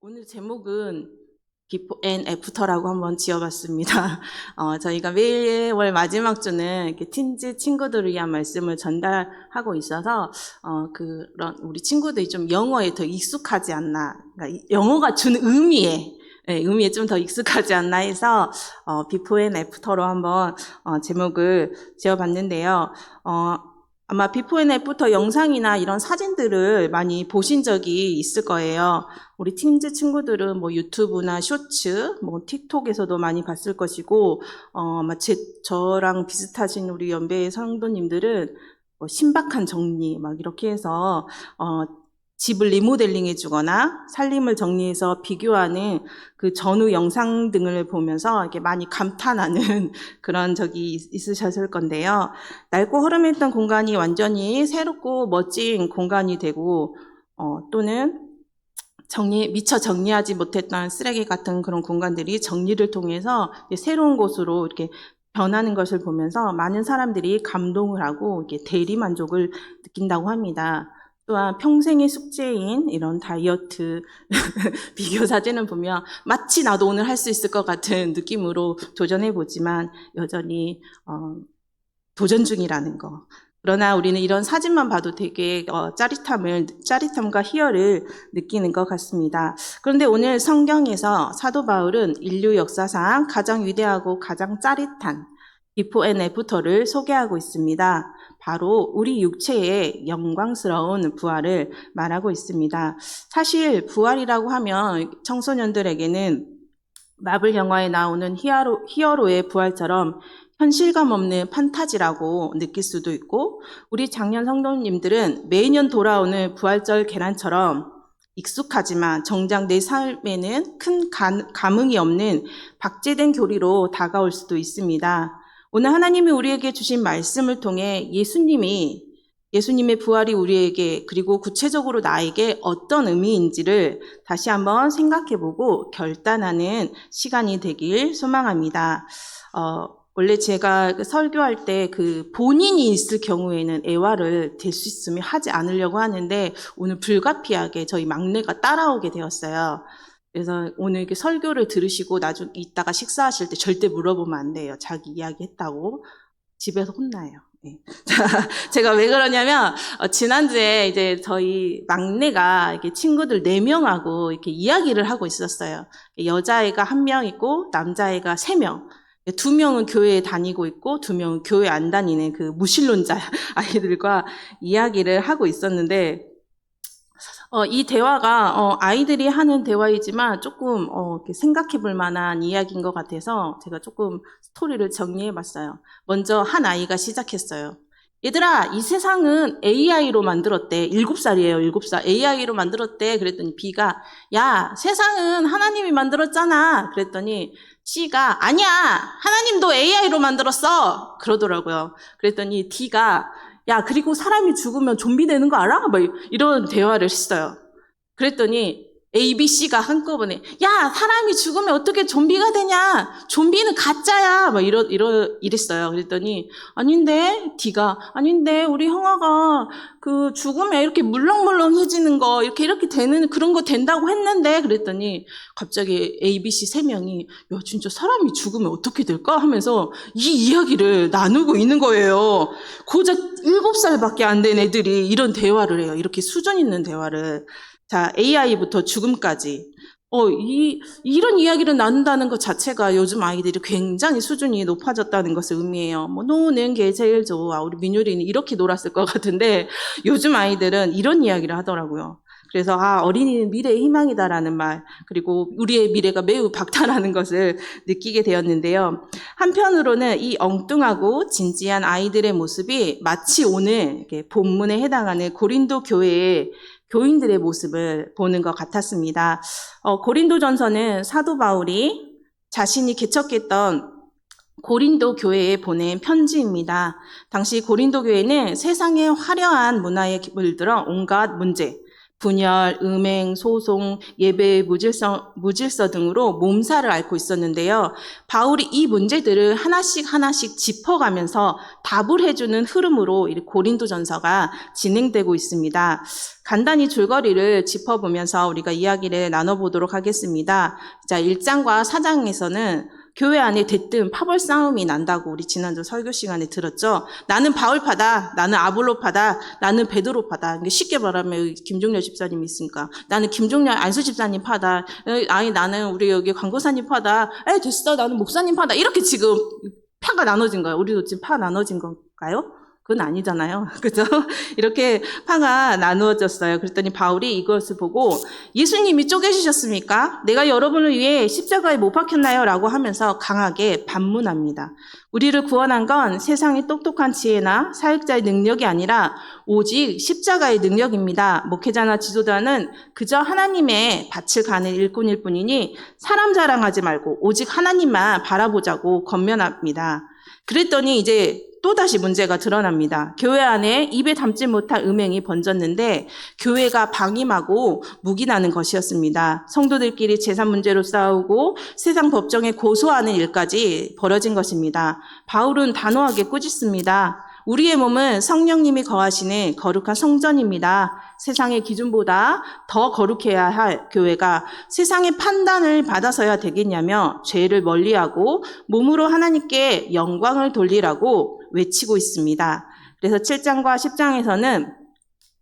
오늘 제목은 비포 앤 애프터라고 한번 지어봤습니다. 저희가 매월 마지막 주는 이렇게 팀즈 친구들을 위한 말씀을 전달하고 있어서 그런 우리 친구들이 좀 영어에 더 익숙하지 않나, 그러니까 영어가 주는 의미에 좀 더 익숙하지 않나 해서 비포 앤 애프터로 한번 제목을 지어봤는데요. 아마 비포 앤 애프터 영상이나 이런 사진들을 많이 보신 적이 있을 거예요. 우리 팀즈 친구들은 뭐 유튜브나 쇼츠, 뭐 틱톡에서도 많이 봤을 것이고, 아마 저랑 비슷하신 우리 연배의 성도님들은 뭐 신박한 정리, 막 이렇게 해서, 집을 리모델링 해주거나 살림을 정리해서 비교하는 그 전후 영상 등을 보면서 이렇게 많이 감탄하는 그런 적이 있으셨을 건데요. 낡고 허름했던 공간이 완전히 새롭고 멋진 공간이 되고, 또는 미처 정리하지 못했던 쓰레기 같은 그런 공간들이 정리를 통해서 새로운 곳으로 이렇게 변하는 것을 보면서 많은 사람들이 감동을 하고 이렇게 대리만족을 느낀다고 합니다. 또한 평생의 숙제인 이런 다이어트 비교 사진을 보면 마치 나도 오늘 할 수 있을 것 같은 느낌으로 도전해보지만 여전히 도전 중이라는 거. 그러나 우리는 이런 사진만 봐도 되게 짜릿함과 희열을 느끼는 것 같습니다. 그런데 오늘 성경에서 사도 바울은 인류 역사상 가장 위대하고 가장 짜릿한 비포 앤 애프터를 소개하고 있습니다. 바로 우리 육체의 영광스러운 부활을 말하고 있습니다. 사실 부활이라고 하면 청소년들에게는 마블 영화에 나오는 히어로의 부활처럼 현실감 없는 판타지라고 느낄 수도 있고, 우리 장년 성도님들은 매년 돌아오는 부활절 계란처럼 익숙하지만 정작 내 삶에는 큰 감흥이 없는 박제된 교리로 다가올 수도 있습니다. 오늘 하나님이 우리에게 주신 말씀을 통해 예수님의 부활이 우리에게 그리고 구체적으로 나에게 어떤 의미인지를 다시 한번 생각해보고 결단하는 시간이 되길 소망합니다. 원래 제가 설교할 때 본인이 있을 경우에는 애화를 될 수 있으면 하지 않으려고 하는데 오늘 불가피하게 저희 막내가 따라오게 되었어요. 그래서 오늘 이렇게 설교를 들으시고 나중에 이따가 식사하실 때 절대 물어보면 안 돼요. 자기 이야기 했다고. 집에서 혼나요. 네. 제가 왜 그러냐면, 지난주에 이제 저희 막내가 이렇게 친구들 4명하고 이렇게 이야기를 하고 있었어요. 여자애가 1명 있고, 남자애가 3명. 2명은 교회에 다니고 있고, 2명은 교회 안 다니는 그 무신론자 아이들과 이야기를 하고 있었는데, 이 대화가 아이들이 하는 대화이지만 조금 이렇게 생각해 볼 만한 이야기인 것 같아서 제가 조금 스토리를 정리해 봤어요. 먼저 한 아이가 시작했어요. 얘들아, 이 세상은 AI로 만들었대. 7살이에요, 7살. AI로 만들었대. 그랬더니 B가, 야, 세상은 하나님이 만들었잖아. 그랬더니 C가, 아니야, 하나님도 AI로 만들었어. 그러더라고요. 그랬더니 D가, 야, 그리고 사람이 죽으면 좀비 되는 거 알아? 막 이런 대화를 했어요. 그랬더니 A, B, C가 한꺼번에 야, 사람이 죽으면 어떻게 좀비가 되냐? 좀비는 가짜야. 막 이랬어요. 그랬더니 아닌데, D가 아닌데 우리 형아가 그 죽으면 이렇게 물렁물렁해지는 거 이렇게 되는 그런 거 된다고 했는데 그랬더니 갑자기 A, B, C 3명이 야, 진짜 사람이 죽으면 어떻게 될까? 하면서 이 이야기를 나누고 있는 거예요. 고작 7살밖에 안 된 애들이 이런 대화를 해요. 이렇게 수준 있는 대화를. 자, AI부터 죽음까지. 이런 이야기를 나눈다는 것 자체가 요즘 아이들이 굉장히 수준이 높아졌다는 것을 의미해요. 뭐, 노는 게 제일 좋아. 우리 민율이는 이렇게 놀았을 것 같은데, 요즘 아이들은 이런 이야기를 하더라고요. 그래서, 어린이는 미래의 희망이다라는 말, 그리고 우리의 미래가 매우 박탈하는 것을 느끼게 되었는데요. 한편으로는 이 엉뚱하고 진지한 아이들의 모습이 마치 오늘 이렇게 본문에 해당하는 고린도 교회의 교인들의 모습을 보는 것 같았습니다. 고린도전서는 사도 바울이 자신이 개척했던 고린도 교회에 보낸 편지입니다. 당시 고린도 교회는 세상의 화려한 문화에 물들어 온갖 문제, 분열, 음행, 소송, 예배, 무질서 등으로 몸살을 앓고 있었는데요. 바울이 이 문제들을 하나씩 짚어가면서 답을 해주는 흐름으로 이 고린도전서가 진행되고 있습니다. 간단히 줄거리를 짚어보면서 우리가 이야기를 나눠보도록 하겠습니다. 자, 1장과 4장에서는 교회 안에 대뜸 파벌 싸움이 난다고 우리 지난주 설교 시간에 들었죠. 나는 바울파다, 나는 아볼로파다, 나는 베드로파다. 쉽게 말하면 김종렬 집사님이 있으니까 나는 김종렬 안수 집사님 파다. 아니 나는 우리 여기 광고사님 파다. 됐어, 나는 목사님 파다. 이렇게 지금 파가 나눠진 거예요. 우리도 지금 파 나눠진 건가요? 그건 아니잖아요. 그죠? 이렇게 파가 나누어졌어요. 그랬더니 바울이 이것을 보고 예수님이 쪼개지셨습니까? 내가 여러분을 위해 십자가에 못 박혔나요? 라고 하면서 강하게 반문합니다. 우리를 구원한 건 세상의 똑똑한 지혜나 사역자의 능력이 아니라 오직 십자가의 능력입니다. 목회자나 지도자는 그저 하나님의 밭을 가는 일꾼일 뿐이니 사람 자랑하지 말고 오직 하나님만 바라보자고 권면합니다. 그랬더니 이제 또다시 문제가 드러납니다. 교회 안에 입에 담지 못할 음행이 번졌는데 교회가 방임하고 묵인하는 것이었습니다. 성도들끼리 재산 문제로 싸우고 세상 법정에 고소하는 일까지 벌어진 것입니다. 바울은 단호하게 꾸짖습니다. 우리의 몸은 성령님이 거하시는 거룩한 성전입니다. 세상의 기준보다 더 거룩해야 할 교회가 세상의 판단을 받아서야 되겠냐며 죄를 멀리하고 몸으로 하나님께 영광을 돌리라고 외치고 있습니다. 그래서 7장과 10장에서는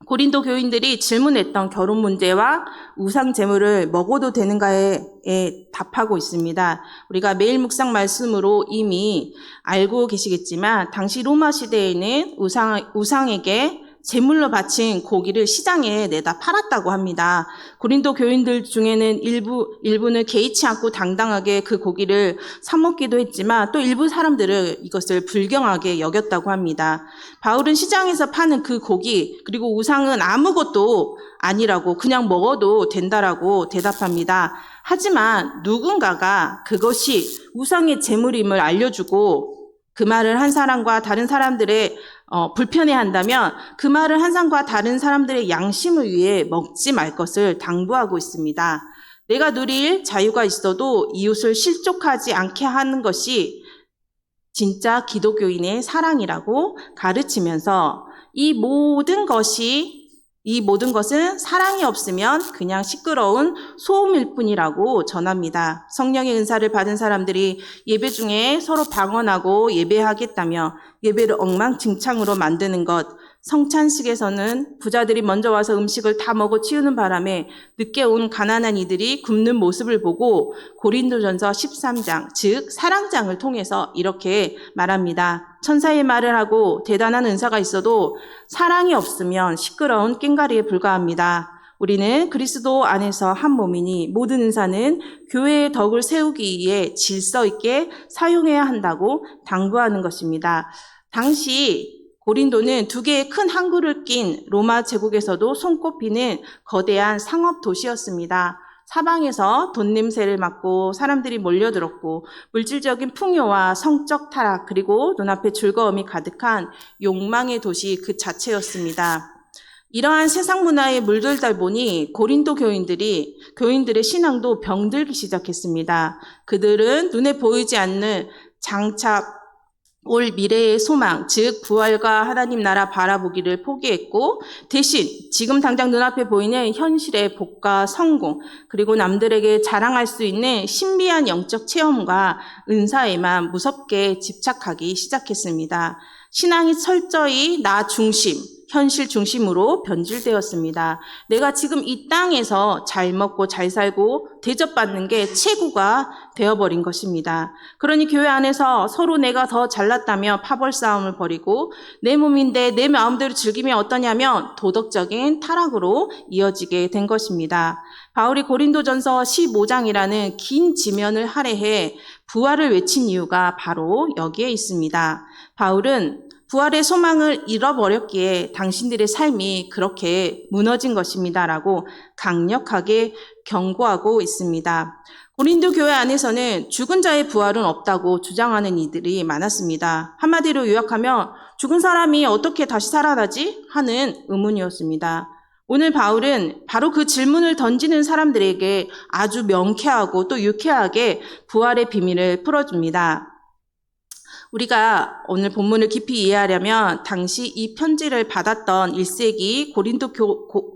고린도 교인들이 질문했던 결혼 문제와 우상 제물을 먹어도 되는가에 답하고 있습니다. 우리가 매일 묵상 말씀으로 이미 알고 계시겠지만 당시 로마 시대에는 우상에게 제물로 바친 고기를 시장에 내다 팔았다고 합니다. 고린도 교인들 중에는 일부는 개의치 않고 당당하게 그 고기를 사 먹기도 했지만 또 일부 사람들은 이것을 불경하게 여겼다고 합니다. 바울은 시장에서 파는 그 고기 그리고 우상은 아무것도 아니라고 그냥 먹어도 된다라고 대답합니다. 하지만 누군가가 그것이 우상의 제물임을 알려주고 그 말을 한 사람과 다른 사람들의 불편해한다면 그 말을 한 사람과 다른 사람들의 양심을 위해 먹지 말 것을 당부하고 있습니다. 내가 누릴 자유가 있어도 이웃을 실족하지 않게 하는 것이 진짜 기독교인의 사랑이라고 가르치면서 이 모든 것은 사랑이 없으면 그냥 시끄러운 소음일 뿐이라고 전합니다. 성령의 은사를 받은 사람들이 예배 중에 서로 방언하고 예배하겠다며 예배를 엉망진창으로 만드는 것, 성찬식에서는 부자들이 먼저 와서 음식을 다 먹어 치우는 바람에 늦게 온 가난한 이들이 굶는 모습을 보고 고린도전서 13장, 즉 사랑장을 통해서 이렇게 말합니다. 천사의 말을 하고 대단한 은사가 있어도 사랑이 없으면 시끄러운 꽹과리에 불과합니다. 우리는 그리스도 안에서 한 몸이니 모든 은사는 교회의 덕을 세우기 위해 질서 있게 사용해야 한다고 당부하는 것입니다. 당시 고린도는 두 개의 큰 항구를 낀 로마 제국에서도 손꼽히는 거대한 상업 도시였습니다. 사방에서 돈 냄새를 맡고 사람들이 몰려들었고 물질적인 풍요와 성적 타락 그리고 눈앞에 즐거움이 가득한 욕망의 도시 그 자체였습니다. 이러한 세상 문화에 물들다 보니 고린도 교인들의 신앙도 병들기 시작했습니다. 그들은 눈에 보이지 않는 장차 올 미래의 소망, 즉 부활과 하나님 나라 바라보기를 포기했고 대신 지금 당장 눈앞에 보이는 현실의 복과 성공, 그리고 남들에게 자랑할 수 있는 신비한 영적 체험과 은사에만 무섭게 집착하기 시작했습니다. 신앙이 철저히 나 중심, 현실 중심으로 변질되었습니다. 내가 지금 이 땅에서 잘 먹고 잘 살고 대접받는 게 최고가 되어버린 것입니다. 그러니 교회 안에서 서로 내가 더 잘났다며 파벌 싸움을 벌이고 내 몸인데 내 마음대로 즐기면 어떠냐면 도덕적인 타락으로 이어지게 된 것입니다. 바울이 고린도전서 15장이라는 긴 지면을 할애해 부활을 외친 이유가 바로 여기에 있습니다. 바울은 부활의 소망을 잃어버렸기에 당신들의 삶이 그렇게 무너진 것입니다라고 강력하게 경고하고 있습니다. 고린도 교회 안에서는 죽은 자의 부활은 없다고 주장하는 이들이 많았습니다. 한마디로 요약하면 죽은 사람이 어떻게 다시 살아나지? 하는 의문이었습니다. 오늘 바울은 바로 그 질문을 던지는 사람들에게 아주 명쾌하고 또 유쾌하게 부활의 비밀을 풀어줍니다. 우리가 오늘 본문을 깊이 이해하려면 당시 이 편지를 받았던 1세기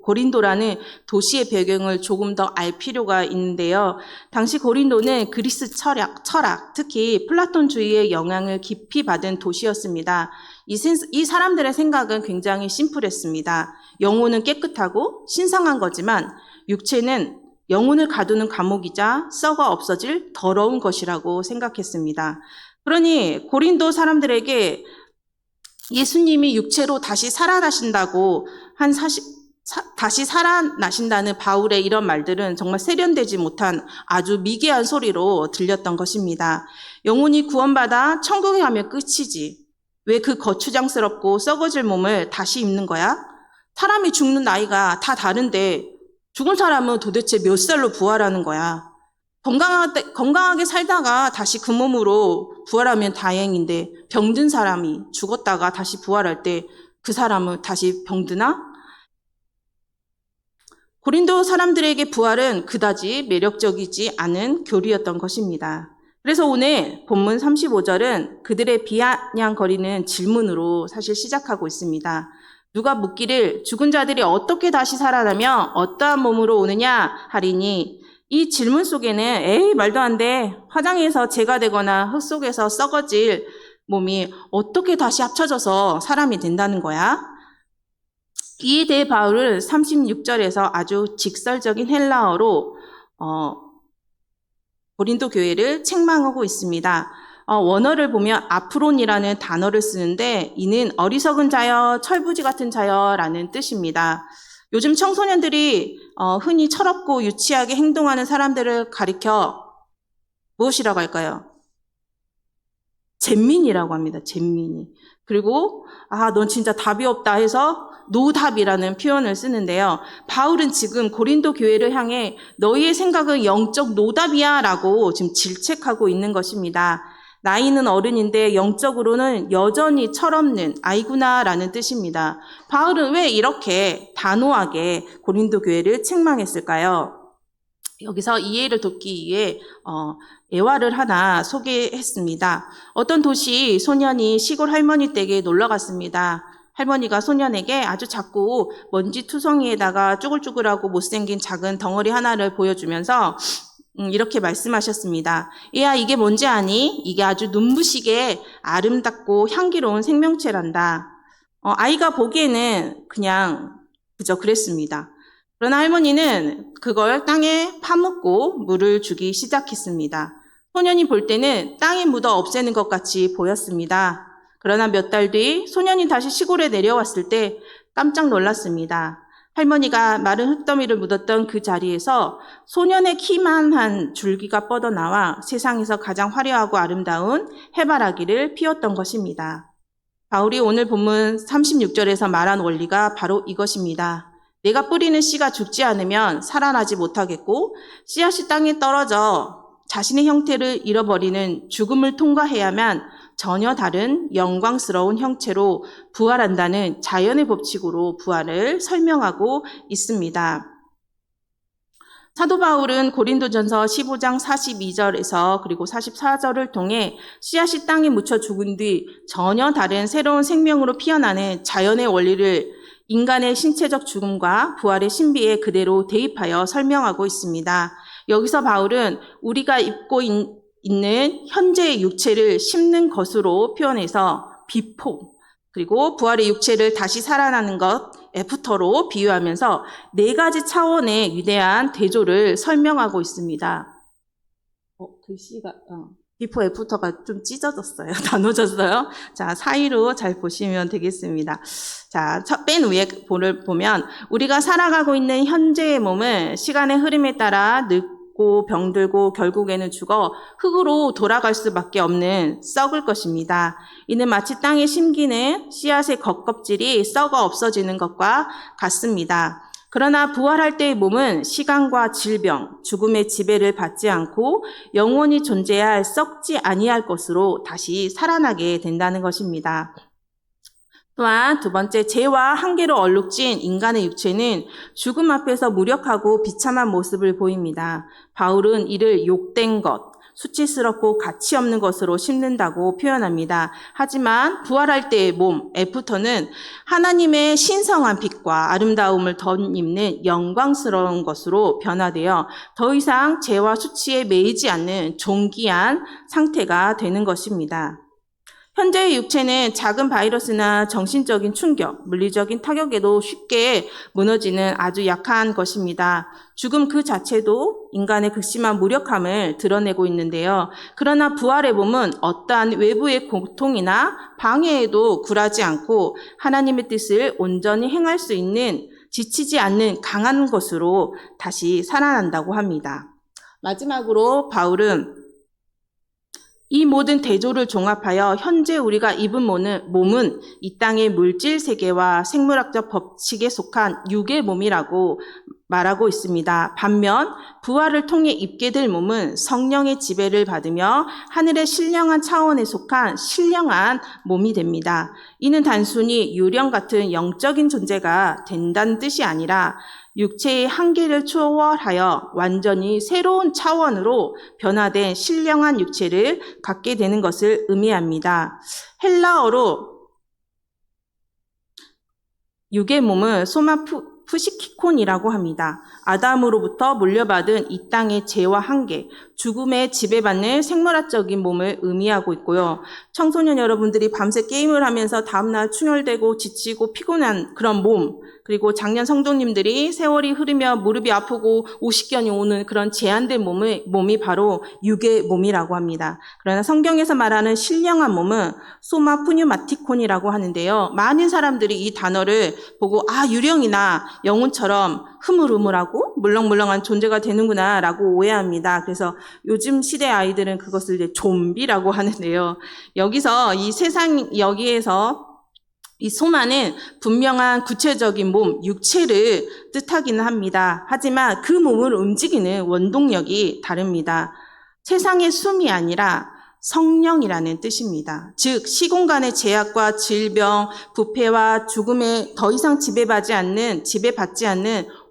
고린도라는 도시의 배경을 조금 더 알 필요가 있는데요. 당시 고린도는 그리스 철학, 특히 플라톤주의의 영향을 깊이 받은 도시였습니다. 이 사람들의 생각은 굉장히 심플했습니다. 영혼은 깨끗하고 신성한 거지만 육체는 영혼을 가두는 감옥이자 썩어 없어질 더러운 것이라고 생각했습니다. 그러니 고린도 사람들에게 예수님이 육체로 다시 살아나신다고 다시 살아나신다는 바울의 이런 말들은 정말 세련되지 못한 아주 미개한 소리로 들렸던 것입니다. 영혼이 구원받아 천국에 가면 끝이지. 왜 그 거추장스럽고 썩어질 몸을 다시 입는 거야? 사람이 죽는 나이가 다 다른데 죽은 사람은 도대체 몇 살로 부활하는 거야? 건강하게 살다가 다시 그 몸으로 부활하면 다행인데 병든 사람이 죽었다가 다시 부활할 때 그 사람은 다시 병드나? 고린도 사람들에게 부활은 그다지 매력적이지 않은 교리였던 것입니다. 그래서 오늘 본문 35절은 그들의 비아냥거리는 질문으로 사실 시작하고 있습니다. 누가 묻기를 죽은 자들이 어떻게 다시 살아나며 어떠한 몸으로 오느냐 하리니 이 질문 속에는 에이 말도 안 돼. 화장해서 재가 되거나 흙 속에서 썩어질 몸이 어떻게 다시 합쳐져서 사람이 된다는 거야? 이에 대해 바울은 36절에서 아주 직설적인 헬라어로 고린도 교회를 책망하고 있습니다. 원어를 보면 아프론이라는 단어를 쓰는데 이는 어리석은 자여, 철부지 같은 자여라는 뜻입니다. 요즘 청소년들이 흔히 철없고 유치하게 행동하는 사람들을 가리켜 무엇이라고 할까요? 잼민이라고 합니다. 잼민이. 그리고 넌 진짜 답이 없다 해서 노답이라는 표현을 쓰는데요. 바울은 지금 고린도 교회를 향해 너희의 생각은 영적 노답이야 라고 지금 질책하고 있는 것입니다. 나이는 어른인데 영적으로는 여전히 철없는 아이구나 라는 뜻입니다. 바울은 왜 이렇게 단호하게 고린도 교회를 책망했을까요? 여기서 이해를 돕기 위해 애화를 하나 소개했습니다. 어떤 도시 소년이 시골 할머니 댁에 놀러 갔습니다. 할머니가 소년에게 아주 작고 먼지 투성이에다가 쭈글쭈글하고 못생긴 작은 덩어리 하나를 보여주면서 이렇게 말씀하셨습니다. 얘야, 이게 뭔지 아니? 이게 아주 눈부시게 아름답고 향기로운 생명체란다. 아이가 보기에는 그저 그랬습니다. 그러나 할머니는 그걸 땅에 파묻고 물을 주기 시작했습니다. 소년이 볼 때는 땅에 묻어 없애는 것 같이 보였습니다. 그러나 몇 달 뒤 소년이 다시 시골에 내려왔을 때 깜짝 놀랐습니다. 할머니가 마른 흙더미를 묻었던 그 자리에서 소년의 키만한 줄기가 뻗어나와 세상에서 가장 화려하고 아름다운 해바라기를 피웠던 것입니다. 바울이 오늘 본문 36절에서 말한 원리가 바로 이것입니다. 내가 뿌리는 씨가 죽지 않으면 살아나지 못하겠고 씨앗이 땅에 떨어져 자신의 형태를 잃어버리는 죽음을 통과해야만 전혀 다른 영광스러운 형체로 부활한다는 자연의 법칙으로 부활을 설명하고 있습니다. 사도 바울은 고린도전서 15장 42절에서 그리고 44절을 통해 씨앗이 땅에 묻혀 죽은 뒤 전혀 다른 새로운 생명으로 피어나는 자연의 원리를 인간의 신체적 죽음과 부활의 신비에 그대로 대입하여 설명하고 있습니다. 여기서 바울은 우리가 입고 있는 현재의 육체를 심는 것으로 표현해서 비포, 그리고 부활의 육체를 다시 살아나는 것, 애프터로 비유하면서 네 가지 차원의 위대한 대조를 설명하고 있습니다. 글씨가 비포 애프터가 좀 찢어졌어요. 나눠졌어요. 자, 사이로 잘 보시면 되겠습니다. 자, 맨 위에 볼을 보면 우리가 살아가고 있는 현재의 몸은 시간의 흐름에 따라 늙고 병들고 결국에는 죽어 흙으로 돌아갈 수밖에 없는 썩을 것입니다. 이는 마치 땅에 심기는 씨앗의 겉껍질이 썩어 없어지는 것과 같습니다. 그러나 부활할 때의 몸은 시간과 질병, 죽음의 지배를 받지 않고 영원히 존재할 썩지 아니할 것으로 다시 살아나게 된다는 것입니다. 또한 두 번째, 죄와 한계로 얼룩진 인간의 육체는 죽음 앞에서 무력하고 비참한 모습을 보입니다. 바울은 이를 욕된 것, 수치스럽고 가치 없는 것으로 심는다고 표현합니다. 하지만 부활할 때의 몸, 애프터는 하나님의 신성한 빛과 아름다움을 덧입는 영광스러운 것으로 변화되어 더 이상 죄와 수치에 매이지 않는 존귀한 상태가 되는 것입니다. 현재의 육체는 작은 바이러스나 정신적인 충격, 물리적인 타격에도 쉽게 무너지는 아주 약한 것입니다. 죽음 그 자체도 인간의 극심한 무력함을 드러내고 있는데요. 그러나 부활의 몸은 어떠한 외부의 고통이나 방해에도 굴하지 않고 하나님의 뜻을 온전히 행할 수 있는 지치지 않는 강한 것으로 다시 살아난다고 합니다. 마지막으로 바울은 이 모든 대조를 종합하여 현재 우리가 입은 몸은 이 땅의 물질 세계와 생물학적 법칙에 속한 육의 몸이라고 말하고 있습니다. 반면 부활을 통해 입게 될 몸은 성령의 지배를 받으며 하늘의 신령한 차원에 속한 신령한 몸이 됩니다. 이는 단순히 유령 같은 영적인 존재가 된다는 뜻이 아니라 육체의 한계를 초월하여 완전히 새로운 차원으로 변화된 신령한 육체를 갖게 되는 것을 의미합니다. 헬라어로 육의 몸은 소마푸시키콘이라고 합니다. 아담으로부터 물려받은 이 땅의 죄와 한계, 죽음에 지배받는 생물학적인 몸을 의미하고 있고요. 청소년 여러분들이 밤새 게임을 하면서 다음날 충혈되고 지치고 피곤한 그런 몸, 그리고 작년 성도님들이 세월이 흐르며 무릎이 아프고 오십견이 오는 그런 제한된 몸이 바로 육의 몸이라고 합니다. 그러나 성경에서 말하는 신령한 몸은 소마푸뉴마티콘이라고 하는데요. 많은 사람들이 이 단어를 보고 유령이나 영혼처럼 흐물흐물하고 물렁물렁한 존재가 되는구나 라고 오해합니다. 그래서 요즘 시대 아이들은 그것을 이제 좀비라고 하는데요. 여기서 여기에서 이 소마는 분명한 구체적인 몸, 육체를 뜻하기는 합니다. 하지만 그 몸을 움직이는 원동력이 다릅니다. 세상의 숨이 아니라 성령이라는 뜻입니다. 즉 시공간의 제약과 질병, 부패와 죽음에 더 이상 지배받지 않는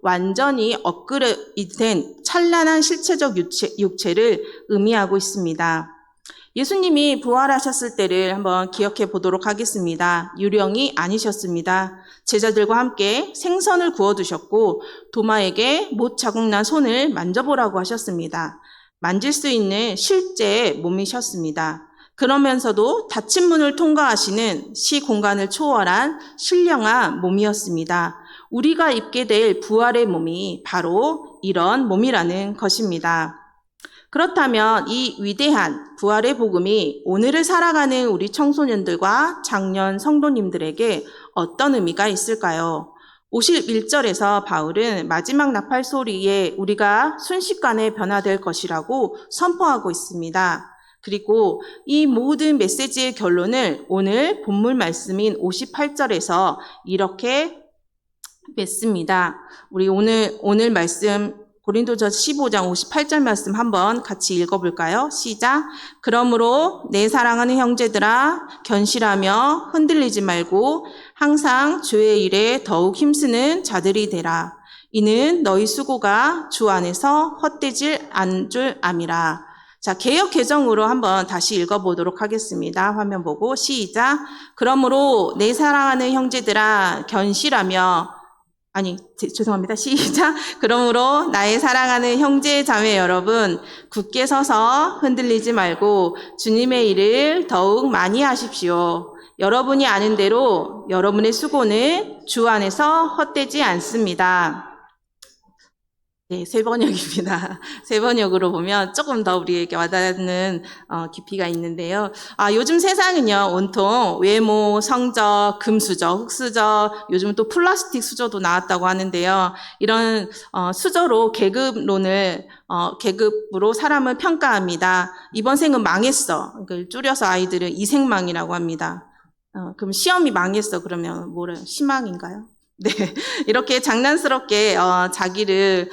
완전히 업그레이드된 찬란한 실체적 육체를 의미하고 있습니다. 예수님이 부활하셨을 때를 한번 기억해 보도록 하겠습니다. 유령이 아니셨습니다. 제자들과 함께 생선을 구워두셨고 도마에게 못 자국난 손을 만져보라고 하셨습니다. 만질 수 있는 실제 몸이셨습니다. 그러면서도 닫힌 문을 통과하시는 시공간을 초월한 신령한 몸이었습니다. 우리가 입게 될 부활의 몸이 바로 이런 몸이라는 것입니다. 그렇다면 이 위대한 부활의 복음이 오늘을 살아가는 우리 청소년들과 장년 성도님들에게 어떤 의미가 있을까요? 51절에서 바울은 마지막 나팔 소리에 우리가 순식간에 변화될 것이라고 선포하고 있습니다. 그리고 이 모든 메시지의 결론을 오늘 본문 말씀인 58절에서 이렇게 맺습니다. 우리 오늘 말씀 고린도전서 15장 58절 말씀 한번 같이 읽어볼까요? 시작. 그러므로 내 사랑하는 형제들아 견실하며 흔들리지 말고 항상 주의 일에 더욱 힘쓰는 자들이 되라. 이는 너희 수고가 주 안에서 헛되질 않을 줄 암이라. 자, 개역 개정으로 한번 다시 읽어보도록 하겠습니다. 화면 보고 시작. 그러므로 내 사랑하는 형제들아 견실하며 죄송합니다. 시작. 그러므로 나의 사랑하는 형제 자매 여러분, 굳게 서서 흔들리지 말고 주님의 일을 더욱 많이 하십시오. 여러분이 아는 대로 여러분의 수고는 주 안에서 헛되지 않습니다. 네, 새 번역입니다. 새 번역으로 보면 조금 더 우리에게 와닿는 깊이가 있는데요. 요즘 세상은요, 온통 외모, 성적, 금수저, 흙수저, 요즘 또 플라스틱 수저도 나왔다고 하는데요. 이런 수저로 계급으로 사람을 평가합니다. 이번 생은 망했어. 그걸 줄여서 아이들은 이생망이라고 합니다. 그럼 시험이 망했어. 그러면 뭐래요? 희망인가요? 네, 이렇게 장난스럽게 자기를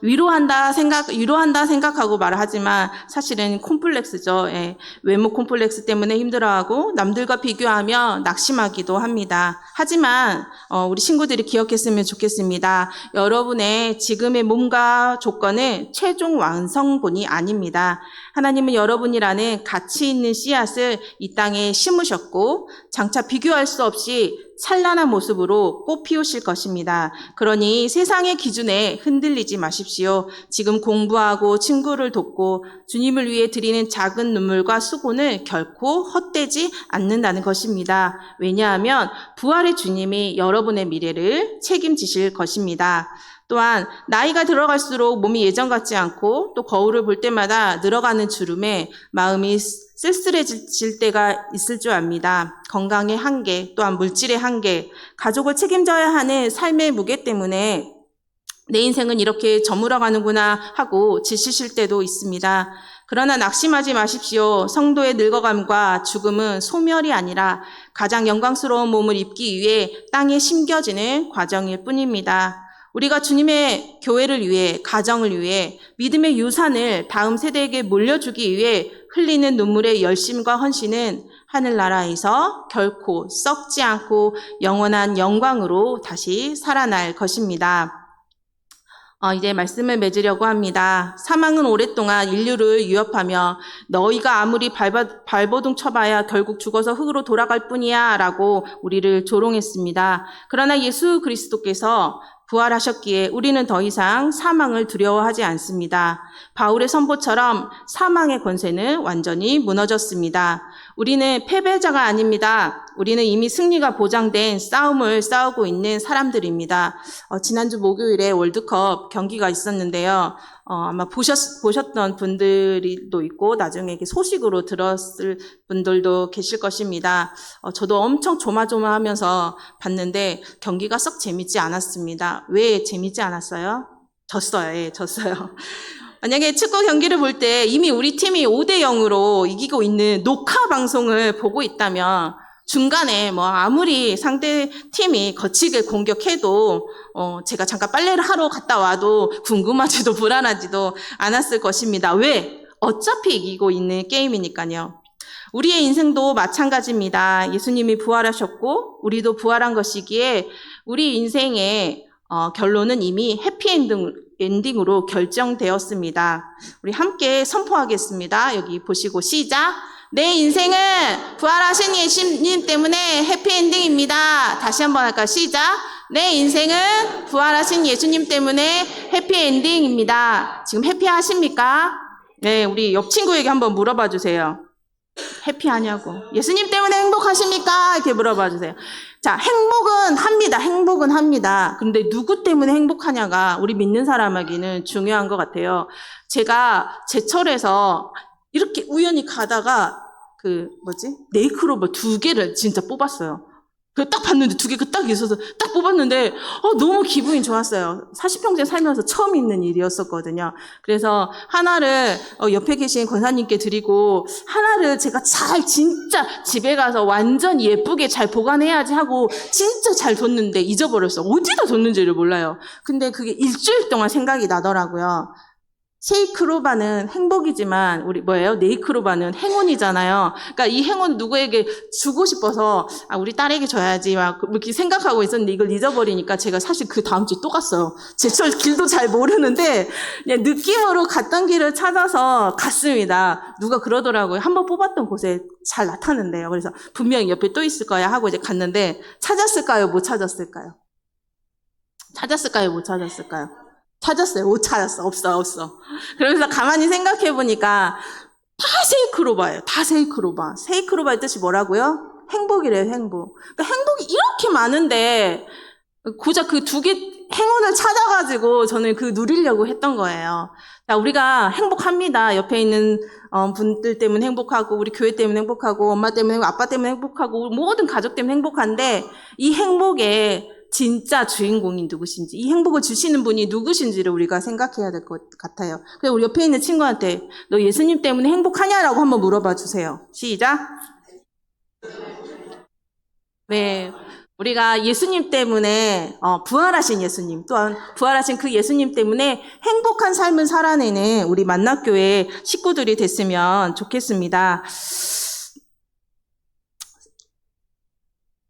위로한다 생각하고 말을 하지만 사실은 콤플렉스죠. 예, 외모 콤플렉스 때문에 힘들어하고 남들과 비교하며 낙심하기도 합니다. 하지만 우리 친구들이 기억했으면 좋겠습니다. 여러분의 지금의 몸과 조건은 최종 완성본이 아닙니다. 하나님은 여러분이라는 가치 있는 씨앗을 이 땅에 심으셨고 장차 비교할 수 없이 찬란한 모습으로 꽃 피우실 것입니다. 그러니 세상의 기준에 흔들리지 마십시오. 지금 공부하고 친구를 돕고 주님을 위해 드리는 작은 눈물과 수고는 결코 헛되지 않는다는 것입니다. 왜냐하면 부활의 주님이 여러분의 미래를 책임지실 것입니다. 또한 나이가 들어갈수록 몸이 예전 같지 않고 또 거울을 볼 때마다 늘어가는 주름에 마음이 쓸쓸해질 때가 있을 줄 압니다. 건강의 한계, 또한 물질의 한계, 가족을 책임져야 하는 삶의 무게 때문에 내 인생은 이렇게 저물어가는구나 하고 지치실 때도 있습니다. 그러나 낙심하지 마십시오. 성도의 늙어감과 죽음은 소멸이 아니라 가장 영광스러운 몸을 입기 위해 땅에 심겨지는 과정일 뿐입니다. 우리가 주님의 교회를 위해, 가정을 위해, 믿음의 유산을 다음 세대에게 물려주기 위해 흘리는 눈물의 열심과 헌신은 하늘나라에서 결코 썩지 않고 영원한 영광으로 다시 살아날 것입니다. 이제 말씀을 맺으려고 합니다. 사망은 오랫동안 인류를 위협하며 너희가 아무리 발버둥 쳐봐야 결국 죽어서 흙으로 돌아갈 뿐이야 라고 우리를 조롱했습니다. 그러나 예수 그리스도께서 부활하셨기에 우리는 더 이상 사망을 두려워하지 않습니다. 바울의 선포처럼 사망의 권세는 완전히 무너졌습니다. 우리는 패배자가 아닙니다. 우리는 이미 승리가 보장된 싸움을 싸우고 있는 사람들입니다. 지난주 목요일에 월드컵 경기가 있었는데요. 아마 보셨던 분들도 있고 나중에 이렇게 소식으로 들었을 분들도 계실 것입니다. 저도 엄청 조마조마하면서 봤는데 경기가 썩 재밌지 않았습니다. 왜 재밌지 않았어요? 졌어요. 예, 졌어요. 만약에 축구 경기를 볼 때 이미 우리 팀이 5대0으로 이기고 있는 녹화 방송을 보고 있다면 중간에 아무리 상대 팀이 거치게 공격해도 제가 잠깐 빨래를 하러 갔다 와도 궁금하지도 불안하지도 않았을 것입니다. 왜? 어차피 이기고 있는 게임이니까요. 우리의 인생도 마찬가지입니다. 예수님이 부활하셨고 우리도 부활한 것이기에 우리 인생의 결론은 이미 해피엔딩으로 결정되었습니다. 우리 함께 선포하겠습니다. 여기 보시고 시작! 내 인생은 부활하신 예수님 때문에 해피엔딩입니다. 다시 한번 할까요? 시작! 내 인생은 부활하신 예수님 때문에 해피엔딩입니다. 지금 해피하십니까? 네, 우리 옆 친구에게 한번 물어봐 주세요. 해피하냐고. 예수님 때문에 행복하십니까? 이렇게 물어봐 주세요. 자, 행복은 합니다. 행복은 합니다. 근데 누구 때문에 행복하냐가 우리 믿는 사람에게는 중요한 것 같아요. 제가 제철에서 이렇게 우연히 가다가 네이크로버 2개를 진짜 뽑았어요. 딱 봤는데 2개가 딱 있어서 딱 뽑았는데 너무 기분이 좋았어요. 40평생 살면서 처음 있는 일이었었거든요. 그래서 하나를 옆에 계신 권사님께 드리고 하나를 제가 진짜 집에 가서 완전 예쁘게 잘 보관해야지 하고 진짜 잘 뒀는데 잊어버렸어요. 어디다 뒀는지를 몰라요. 근데 그게 일주일 동안 생각이 나더라고요. 세이크로바는 행복이지만 네이크로바는 행운이잖아요. 그러니까 이 행운 누구에게 주고 싶어서 우리 딸에게 줘야지 막 이렇게 생각하고 있었는데 이걸 잊어버리니까 제가 사실 그 다음 주에 또 갔어요. 제철 길도 잘 모르는데 그냥 느낌으로 갔던 길을 찾아서 갔습니다. 누가 그러더라고요. 한번 뽑았던 곳에 잘 나타난대요. 그래서 분명히 옆에 또 있을 거야 하고 이제 갔는데 찾았을까요? 못 찾았을까요? 찾았을까요? 못 찾았을까요? 찾았어요. 못 찾았어. 없어. 그러면서 가만히 생각해보니까 다 세이크로바예요. 다 세이크로바. 세이크로바의 뜻이 뭐라고요? 행복이래요, 행복. 그러니까 행복이 이렇게 많은데 고작 그 2개 행운을 찾아가지고 저는 누리려고 했던 거예요. 자, 우리가 행복합니다. 옆에 있는 분들 때문에 행복하고 우리 교회 때문에 행복하고 엄마 때문에 아빠 때문에 행복하고 모든 가족 때문에 행복한데 이 행복에 진짜 주인공이 누구신지, 이 행복을 주시는 분이 누구신지를 우리가 생각해야 될 것 같아요. 그래서 우리 옆에 있는 친구한테 너 예수님 때문에 행복하냐라고 한번 물어봐 주세요. 시작. 네. 우리가 예수님 때문에 부활하신 예수님 또한 부활하신 그 예수님 때문에 행복한 삶을 살아내는 우리 만나교회 식구들이 됐으면 좋겠습니다.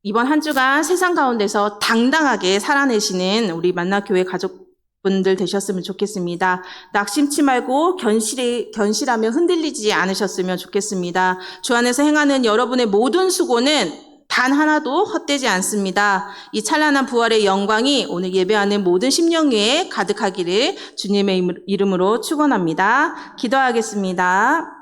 이번 한 주간 세상 가운데서 당당하게 살아내시는 우리 만나교회 가족분들 되셨으면 좋겠습니다. 낙심치 말고 견실하며 흔들리지 않으셨으면 좋겠습니다. 주 안에서 행하는 여러분의 모든 수고는 단 하나도 헛되지 않습니다. 이 찬란한 부활의 영광이 오늘 예배하는 모든 심령 위에 가득하기를 주님의 이름으로 축원합니다. 기도하겠습니다.